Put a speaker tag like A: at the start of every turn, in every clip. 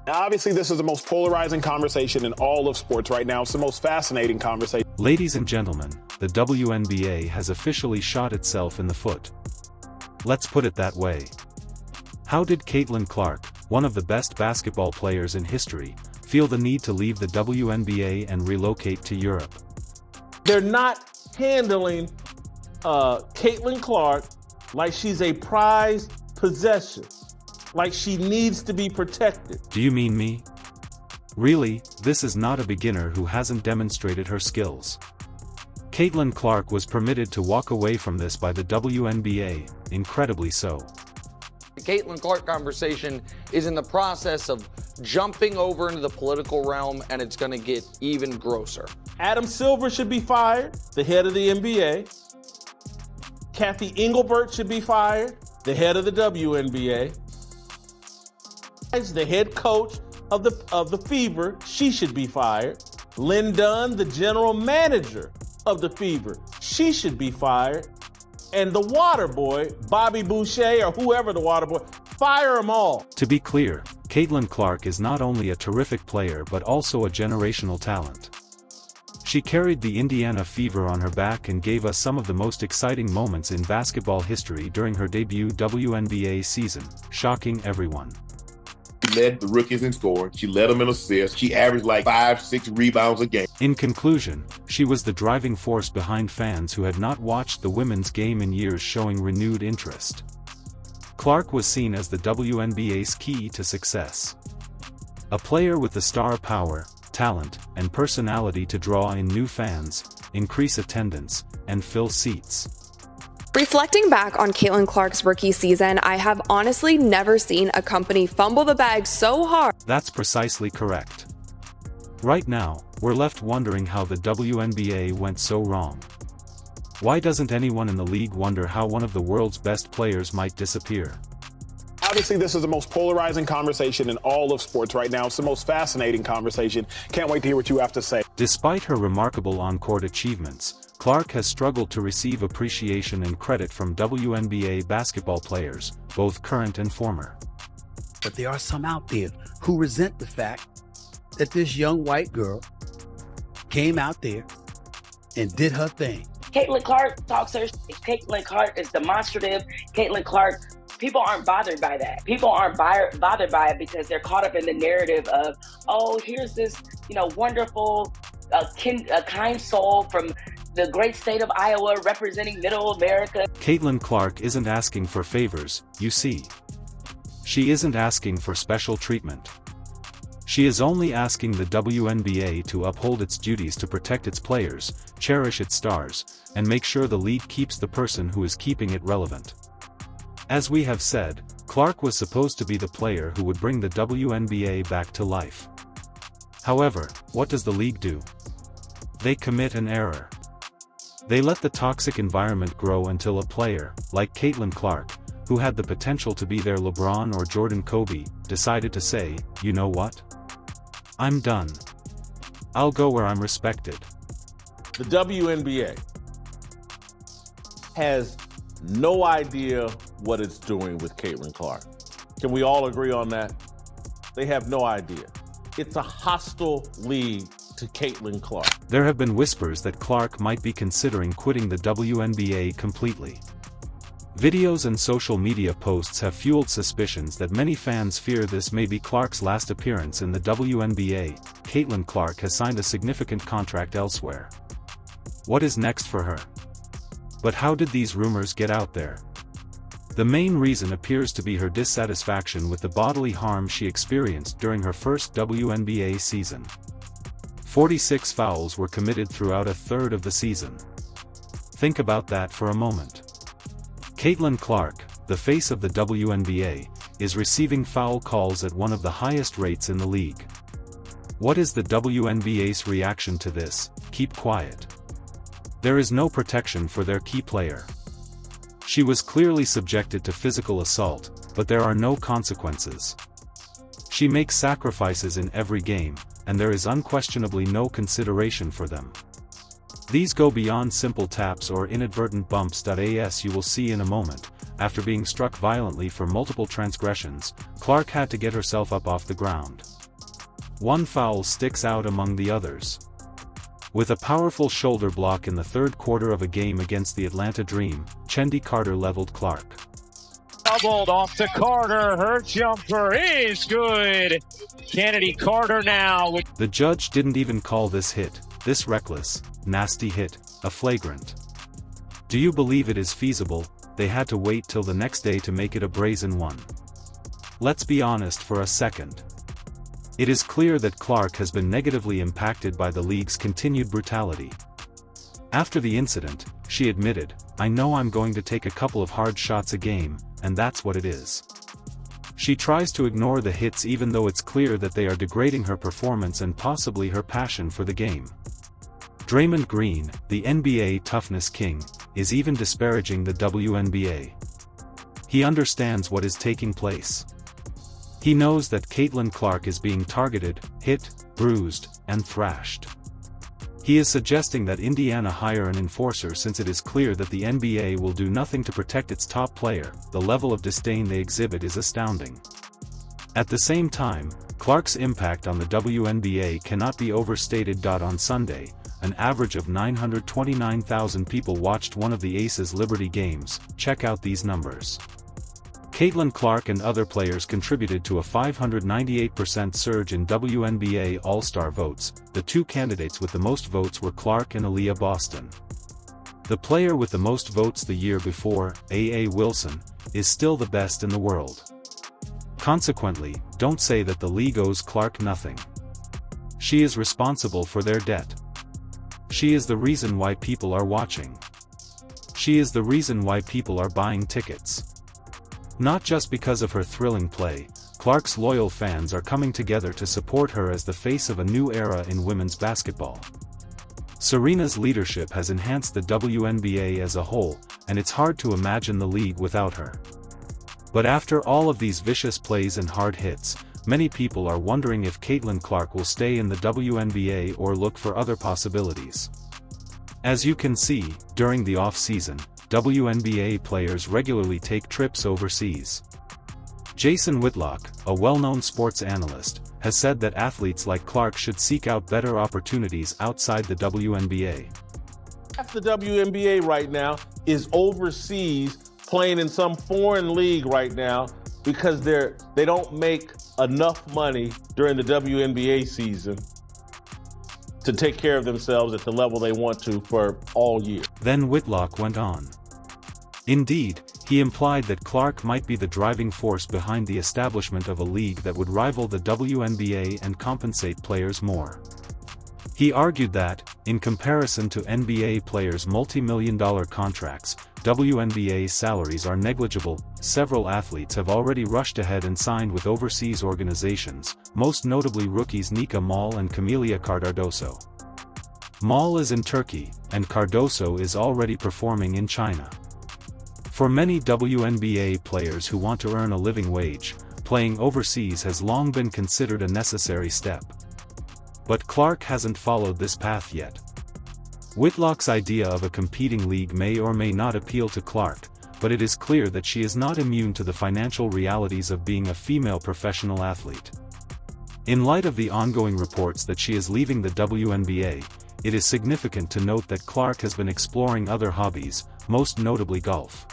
A: Obviously, this is the most polarizing conversation in all of sports right now. It's the most fascinating conversation.
B: Ladies and gentlemen, the WNBA has officially shot itself in the foot. Let's put it that way. How did Caitlin Clark, one of the best basketball players in history, feel the need to leave the WNBA and relocate to Europe?
C: They're not handling Caitlin Clark like she's a prized possession, like she needs to be protected.
B: Do you mean me? Really, this is not a beginner who hasn't demonstrated her skills. Caitlin Clark was permitted to walk away from this by the WNBA, incredibly so.
D: The Caitlin Clark conversation is in the process of jumping over into the political realm, and it's going to get even grosser.
C: Adam Silver should be fired, the head of the NBA. Kathy Engelbert should be fired, the head of the WNBA. The head coach of the Fever, she should be fired. Lynn Dunn, the general manager of the Fever, she should be fired. And the water boy, Bobby Boucher, or whoever the water boy, fire them all.
B: To be clear, Caitlin Clark is not only a terrific player but also a generational talent. She carried the Indiana Fever on her back and gave us some of the most exciting moments in basketball history during her debut WNBA season, shocking everyone.
E: She led the rookies in scoring. She led them in assists. She averaged like 5-6 rebounds a game.
B: In conclusion, she was the driving force behind fans who had not watched the women's game in years, showing renewed interest. Clark was seen as the WNBA's key to success. A player with the star power, talent, and personality to draw in new fans, increase attendance, and fill seats.
F: Reflecting back on Caitlin Clark's rookie season, I have honestly never seen a company fumble the bag so hard.
B: That's precisely correct. Right now, we're left wondering how the WNBA went so wrong. Why doesn't anyone in the league wonder how one of the world's best players might disappear?
A: Obviously, this is the most polarizing conversation in all of sports right now. It's the most fascinating conversation. Can't wait to hear what you have to say.
B: Despite her remarkable on-court achievements, Clark has struggled to receive appreciation and credit from WNBA basketball players, both current and former.
G: But there are some out there who resent the fact that this young white girl came out there and did her thing.
H: Caitlin Clark talks her. Caitlin Clark is demonstrative. Caitlin Clark, people aren't bothered by that. People aren't bothered by it because they're caught up in the narrative of, oh, here's this, wonderful, kind soul from the great state of Iowa representing Middle America.
B: Caitlin Clark isn't asking for favors, you see. She isn't asking for special treatment. She is only asking the WNBA to uphold its duties to protect its players, cherish its stars, and make sure the league keeps the person who is keeping it relevant. As we have said, Clark was supposed to be the player who would bring the WNBA back to life. However, what does the league do? They commit an error. They let the toxic environment grow until a player, like Caitlin Clark, who had the potential to be their LeBron or Jordan Kobe, decided to say, you know what? I'm done. I'll go where I'm respected.
C: The WNBA has no idea what it's doing with Caitlin Clark. Can we all agree on that? They have no idea. It's a hostile league to Caitlin Clark.
B: There have been whispers that Clark might be considering quitting the WNBA completely. Videos and social media posts have fueled suspicions that many fans fear this may be Clark's last appearance in the WNBA. Caitlin Clark has signed a significant contract elsewhere. What is next for her? But how did these rumors get out there? The main reason appears to be her dissatisfaction with the bodily harm she experienced during her first WNBA season. 46 fouls were committed throughout a third of the season. Think about that for a moment. Caitlin Clark, the face of the WNBA, is receiving foul calls at one of the highest rates in the league. What is the WNBA's reaction to this? Keep quiet. There is no protection for their key player. She was clearly subjected to physical assault, but there are no consequences. She makes sacrifices in every game, and there is unquestionably no consideration for them. These go beyond simple taps or inadvertent bumps. As you will see in a moment, after being struck violently for multiple transgressions, Clark had to get herself up off the ground. one foul sticks out among the others. With a powerful shoulder block in the third quarter of a game against the Atlanta Dream, Chendi Carter leveled Clark.
I: Doubled off to Carter. Her jumper is good. Kennedy Carter now.
B: The judge didn't even call this hit, this reckless, nasty hit, a flagrant. Do you believe it is feasible? They had to wait till the next day to make it a brazen one. Let's be honest for a second. It is clear that Clark has been negatively impacted by the league's continued brutality. After the incident, she admitted, "I know I'm going to take a couple of hard shots a game, and that's what it is." She tries to ignore the hits even though it's clear that they are degrading her performance and possibly her passion for the game. Draymond Green, the NBA toughness king, is even disparaging the WNBA. He understands what is taking place. He knows that Caitlin Clark is being targeted, hit, bruised, and thrashed. He is suggesting that Indiana hire an enforcer since it is clear that the NBA will do nothing to protect its top player. The level of disdain they exhibit is astounding. At the same time, Clark's impact on the WNBA cannot be overstated. On Sunday, an average of 929,000 people watched one of the Aces Liberty games. Check out these numbers. Caitlin Clark and other players contributed to a 598% surge in WNBA All-Star votes. The two candidates with the most votes were Clark and Aaliyah Boston. The player with the most votes the year before, A.A. Wilson, is still the best in the world. Consequently, don't say that the league owes Clark nothing. She is responsible for their debt. She is the reason why people are watching. She is the reason why people are buying tickets. Not just because of her thrilling play, Clark's loyal fans are coming together to support her as the face of a new era in women's basketball. Serena's leadership has enhanced the WNBA as a whole, and it's hard to imagine the league without her. But after all of these vicious plays and hard hits, many people are wondering if Caitlin Clark will stay in the WNBA or look for other possibilities. As you can see, during the off-season, WNBA players regularly take trips overseas. Jason Whitlock, a well-known sports analyst, has said that athletes like Clark should seek out better opportunities outside the WNBA.
C: Half the WNBA right now is overseas playing in some foreign league right now because they don't make enough money during the WNBA season to take care of themselves at the level they want to for all year.
B: Then Whitlock went on. Indeed, he implied that Clark might be the driving force behind the establishment of a league that would rival the WNBA and compensate players more. He argued that, in comparison to NBA players' multi-million-dollar contracts, WNBA salaries are negligible. Several athletes have already rushed ahead and signed with overseas organizations, most notably rookies Nika Mall and Camelia Cardoso. Mall is in Turkey, and Cardoso is already performing in China. For many WNBA players who want to earn a living wage, playing overseas has long been considered a necessary step. But Clark hasn't followed this path yet. Whitlock's idea of a competing league may or may not appeal to Clark, but it is clear that she is not immune to the financial realities of being a female professional athlete. In light of the ongoing reports that she is leaving the WNBA, it is significant to note that Clark has been exploring other hobbies, most notably golf.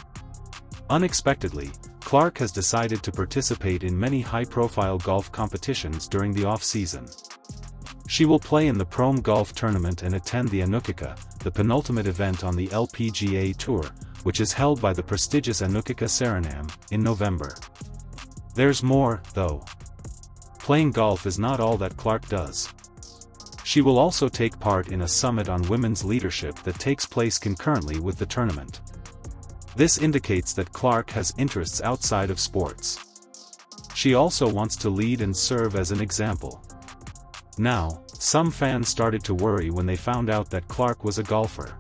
B: Unexpectedly, Clark has decided to participate in many high-profile golf competitions during the off-season. She will play in the Prom Golf Tournament and attend the Anukika, the penultimate event on the LPGA Tour, which is held by the prestigious Anukika Saranam, in November. There's more, though. Playing golf is not all that Clark does. She will also take part in a summit on women's leadership that takes place concurrently with the tournament. This indicates that Clark has interests outside of sports. She also wants to lead and serve as an example. Now, some fans started to worry when they found out that Clark was a golfer.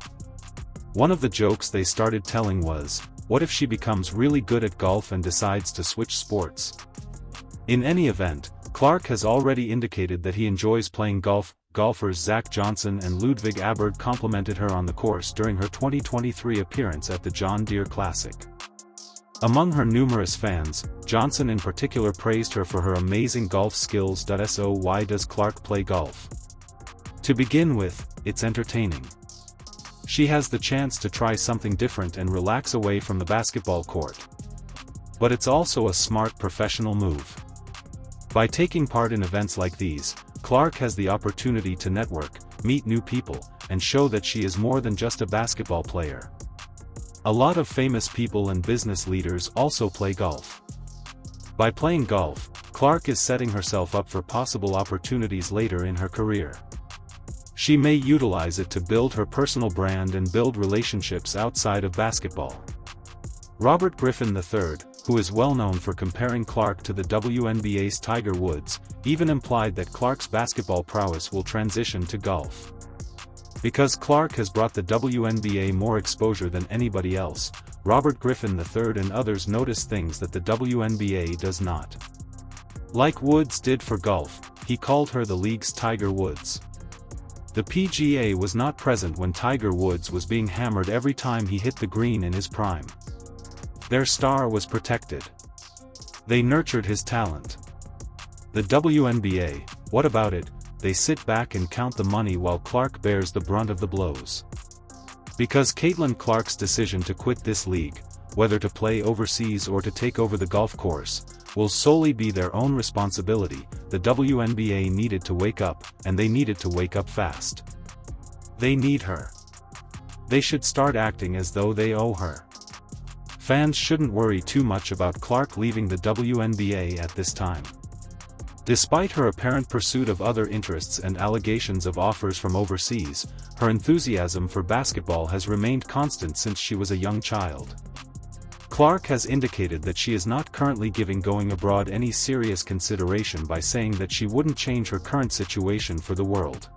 B: One of the jokes they started telling was, what if she becomes really good at golf and decides to switch sports? In any event, Clark has already indicated that he enjoys playing golf. Golfers Zach Johnson and Ludwig Aberg complimented her on the course during her 2023 appearance at the John Deere Classic. Among her numerous fans, Johnson in particular praised her for her amazing golf skills. So why does Clark play golf? To begin with, it's entertaining. She has the chance to try something different and relax away from the basketball court. But it's also a smart professional move. By taking part in events like these, Clark has the opportunity to network, meet new people, and show that she is more than just a basketball player. A lot of famous people and business leaders also play golf. By playing golf, Clark is setting herself up for possible opportunities later in her career. She may utilize it to build her personal brand and build relationships outside of basketball. Robert Griffin III, who is well known for comparing Clark to the WNBA's Tiger Woods, even implied that Clark's basketball prowess will transition to golf. Because Clark has brought the WNBA more exposure than anybody else, Robert Griffin III and others notice things that the WNBA does not. Like Woods did for golf, he called her the league's Tiger Woods. The PGA was not present when Tiger Woods was being hammered every time he hit the green in his prime. Their star was protected. They nurtured his talent. The WNBA, what about it? They sit back and count the money while Clark bears the brunt of the blows. Because Caitlin Clark's decision to quit this league, whether to play overseas or to take over the golf course, will solely be their own responsibility. The WNBA needed to wake up, and they needed to wake up fast. They need her. They should start acting as though they owe her. Fans shouldn't worry too much about Clark leaving the WNBA at this time. Despite her apparent pursuit of other interests and allegations of offers from overseas, her enthusiasm for basketball has remained constant since she was a young child. Clark has indicated that she is not currently giving going abroad any serious consideration by saying that she wouldn't change her current situation for the world.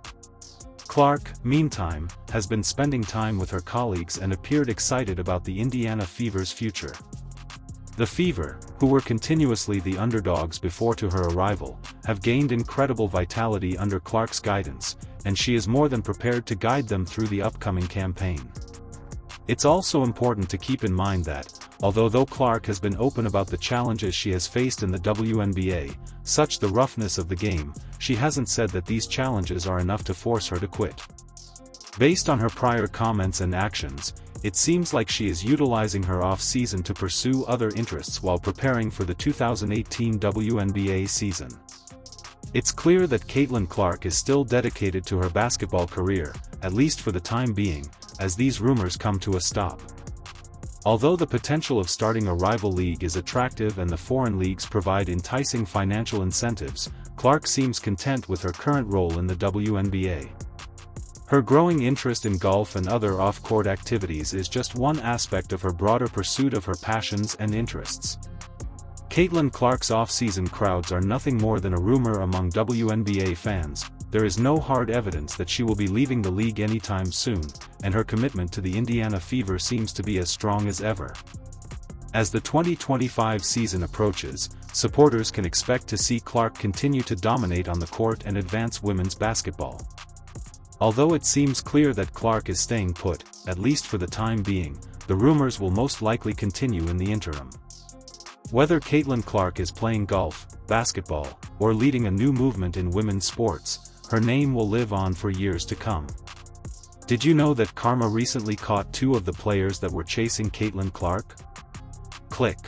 B: Clark, meantime, has been spending time with her colleagues and appeared excited about the Indiana Fever's future. The Fever, who were continuously the underdogs before to her arrival, have gained incredible vitality under Clark's guidance, and she is more than prepared to guide them through the upcoming campaign. It's also important to keep in mind that, although Clark has been open about the challenges she has faced in the WNBA, such the roughness of the game, she hasn't said that these challenges are enough to force her to quit. Based on her prior comments and actions, it seems like she is utilizing her off-season to pursue other interests while preparing for the 2018 WNBA season. It's clear that Caitlin Clark is still dedicated to her basketball career, at least for the time being, as these rumors come to a stop. Although the potential of starting a rival league is attractive and the foreign leagues provide enticing financial incentives, Clark seems content with her current role in the WNBA. Her growing interest in golf and other off-court activities is just one aspect of her broader pursuit of her passions and interests. Caitlin Clark's off-season crowds are nothing more than a rumor among WNBA fans. There is no hard evidence that she will be leaving the league anytime soon, and her commitment to the Indiana Fever seems to be as strong as ever. As the 2025 season approaches, supporters can expect to see Clark continue to dominate on the court and advance women's basketball. Although it seems clear that Clark is staying put, at least for the time being, the rumors will most likely continue in the interim. Whether Caitlin Clark is playing golf, basketball, or leading a new movement in women's sports, her name will live on for years to come. Did you know that Karma recently caught 2 of the players that were chasing Caitlin Clark? Click.